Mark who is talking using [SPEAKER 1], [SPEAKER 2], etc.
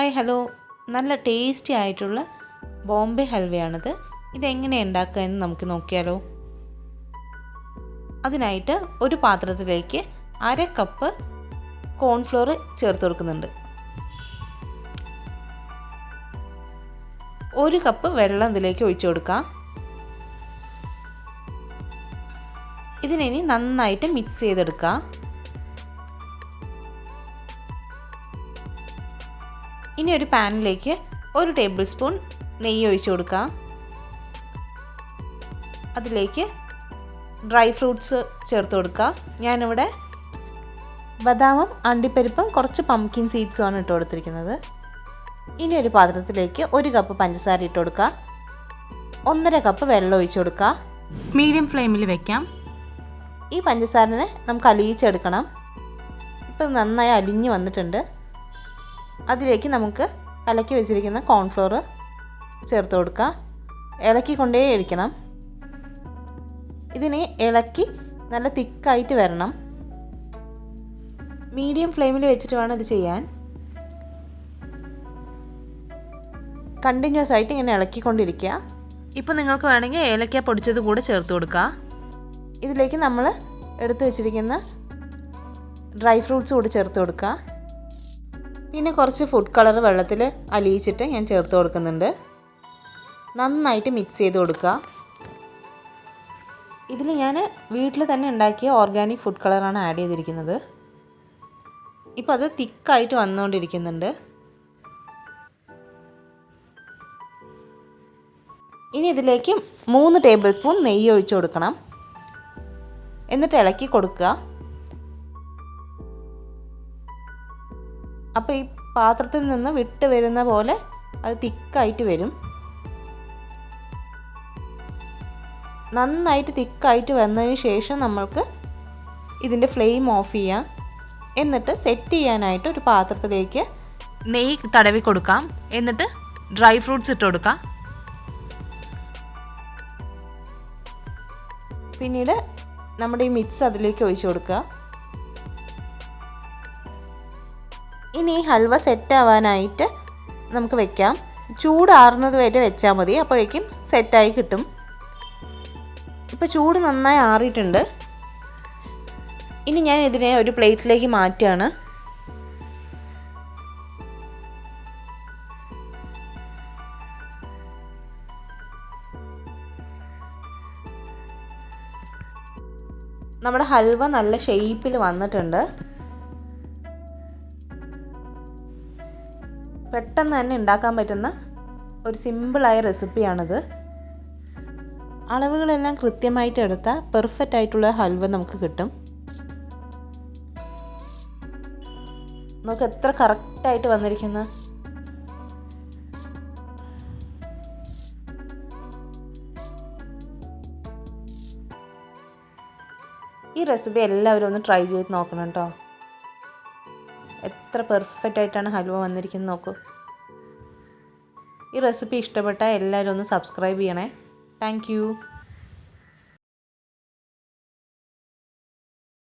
[SPEAKER 1] Hi hello, നല്ല tasty ആയിട്ടുള്ള ബോംബെ ഹൽവയാണിത്. ഇതെങ്ങനെ ഉണ്ടാക്കുക എന്ന് നമുക്ക് നോക്കിയാലോ. അതിനായിട്ട് ഒരു പാത്രത്തിലേക്ക് 1/2 കപ്പ് കോൺഫ്ലോർ ചേർത്ത് കൊടുക്കുന്നുണ്ട്. 1 കപ്പ് വെള്ളം ഇതിലേക്ക് ഒഴിച്ചു കൊടുക്കാം. ഇതിനി നന്നായിട്ട് മിക്സ് ചെയ്തെടുക്കാം. ഇനി ഒരു പാനിലേക്ക് 1 ടേബിൾ സ്പൂൺ നെയ്യ് ഒഴിച്ചു കൊടുക്കാം. അതിലേക്ക് ഡ്രൈ ഫ്രൂട്ട്സ് ചേർത്ത് കൊടുക്കുക. ഞാനിവിടെ ബദാമും അണ്ടിപ്പരിപ്പും കുറച്ച് പംകിൻ സീഡ്സുമാണ് ഇട്ട് കൊടുത്തിരിക്കുന്നത്. ഇനി ഒരു പാത്രത്തിലേക്ക് 1 കപ്പ് പഞ്ചസാര ഇട്ട് കൊടുക്കുക. 1.5 കപ്പ് വെള്ളം ഒഴിച്ചു കൊടുക്കുക. മീഡിയം ഫ്ലെയിമിൽ വയ്ക്കാം. ഈ പഞ്ചസാരനെ നമുക്ക് അലിയിച്ചെടുക്കണം. ഇപ്പം നന്നായി അലിഞ്ഞ് വന്നിട്ടുണ്ട്. അതിലേക്ക് നമുക്ക് കലക്കി വെച്ചിരിക്കുന്ന കോൺഫ്ലോർ ചേർത്ത് കൊടുക്കുക. ഇളക്കിക്കൊണ്ടേ ഇരിക്കണം. ഇതിനെ ഇളക്കി നല്ല തിക്കായിട്ട് വരണം. മീഡിയം ഫ്ലെയിമിൽ വെച്ചിട്ട് വേണം ഇത് ചെയ്യാൻ. കണ്ടിന്യൂസ് ആയിട്ട് ഇങ്ങനെ ഇളക്കിക്കൊണ്ടിരിക്കുക. ഇപ്പോൾ നിങ്ങൾക്ക് വേണമെങ്കിൽ ഏലക്ക പൊടിച്ചത് കൂടെ ചേർത്ത് കൊടുക്കുക. ഇതിലേക്ക് നമ്മൾ എടുത്ത് വെച്ചിരിക്കുന്ന ഡ്രൈ ഫ്രൂട്ട്സ് കൂടി ചേർത്ത് കൊടുക്കുക. പിന്നെ കുറച്ച് ഫുഡ് കളർ വെള്ളത്തിൽ അലിയിച്ചിട്ട് ഞാൻ ചേർത്ത് കൊടുക്കുന്നുണ്ട്. നന്നായിട്ട് മിക്സ് ചെയ്ത് കൊടുക്കുക. ഇതിൽ ഞാൻ വീട്ടിൽ തന്നെ ഉണ്ടാക്കിയ ഓർഗാനിക് ഫുഡ് കളറാണ് ആഡ് ചെയ്തിരിക്കുന്നത്. ഇപ്പോൾ അത് തിക്കായിട്ട് വന്നുകൊണ്ടിരിക്കുന്നുണ്ട്. ഇനി ഇതിലേക്ക് 3 ടേബിൾ സ്പൂൺ നെയ്യ് ഒഴിച്ചു കൊടുക്കണം. എന്നിട്ട് ഇളക്കി കൊടുക്കുക. അപ്പോൾ ഈ പാത്രത്തിൽ നിന്ന് വിട്ട് വരുന്ന പോലെ അത് തിക്കായിട്ട് വരും. നന്നായിട്ട് തിക്കായിട്ട് വന്നതിന് ശേഷം നമ്മൾക്ക് ഇതിൻ്റെ ഫ്ലെയിം ഓഫ് ചെയ്യാം. എന്നിട്ട് സെറ്റ് ചെയ്യാനായിട്ട് ഒരു പാത്രത്തിലേക്ക് നെയ്യ് തടവി കൊടുക്കാം. എന്നിട്ട് ഡ്രൈ ഫ്രൂട്ട്സ് ഇട്ട് കൊടുക്കാം. പിന്നീട് നമ്മുടെ ഈ മിക്സ് അതിലേക്ക് ഒഴിച്ചു കൊടുക്കുക. ഇനി ഈ ഹൽവ സെറ്റ് ആവാനായിട്ട് നമുക്ക് വെക്കാം. ചൂടാറുന്നത് വരെ വെച്ചാൽ മതി. അപ്പോഴേക്കും സെറ്റായി കിട്ടും. ഇപ്പോൾ ചൂട് നന്നായി ആറിയിട്ടുണ്ട്. ഇനി ഞാൻ ഇതിനെ ഒരു പ്ലേറ്റിലേക്ക് മാറ്റുകയാണ്. നമ്മുടെ ഹൽവ നല്ല ഷേപ്പിൽ വന്നിട്ടുണ്ട്. പെട്ടെന്ന് തന്നെ ഉണ്ടാക്കാൻ പറ്റുന്ന ഒരു സിമ്പിളായ റെസിപ്പിയാണിത്. അളവുകളെല്ലാം കൃത്യമായിട്ട് എടുത്താൽ പെർഫെക്റ്റ് ആയിട്ടുള്ള ഹൽവ നമുക്ക് കിട്ടും. നമുക്ക് എത്ര കറക്റ്റായിട്ട് വന്നിരിക്കുന്നു. ഈ റെസിപ്പി എല്ലാവരും ഒന്ന് ട്രൈ ചെയ്ത് നോക്കണം കേട്ടോ. എത്ര പെർഫെക്റ്റ് ആയിട്ടാണ് ഹൽവ വന്നിരിക്കുന്നത് നോക്കൂ. ഈ റെസിപ്പി ഇഷ്ടപ്പെട്ടാൽ എല്ലാവരും ഒന്ന് സബ്സ്ക്രൈബ് ചെയ്യണേ. Thank you.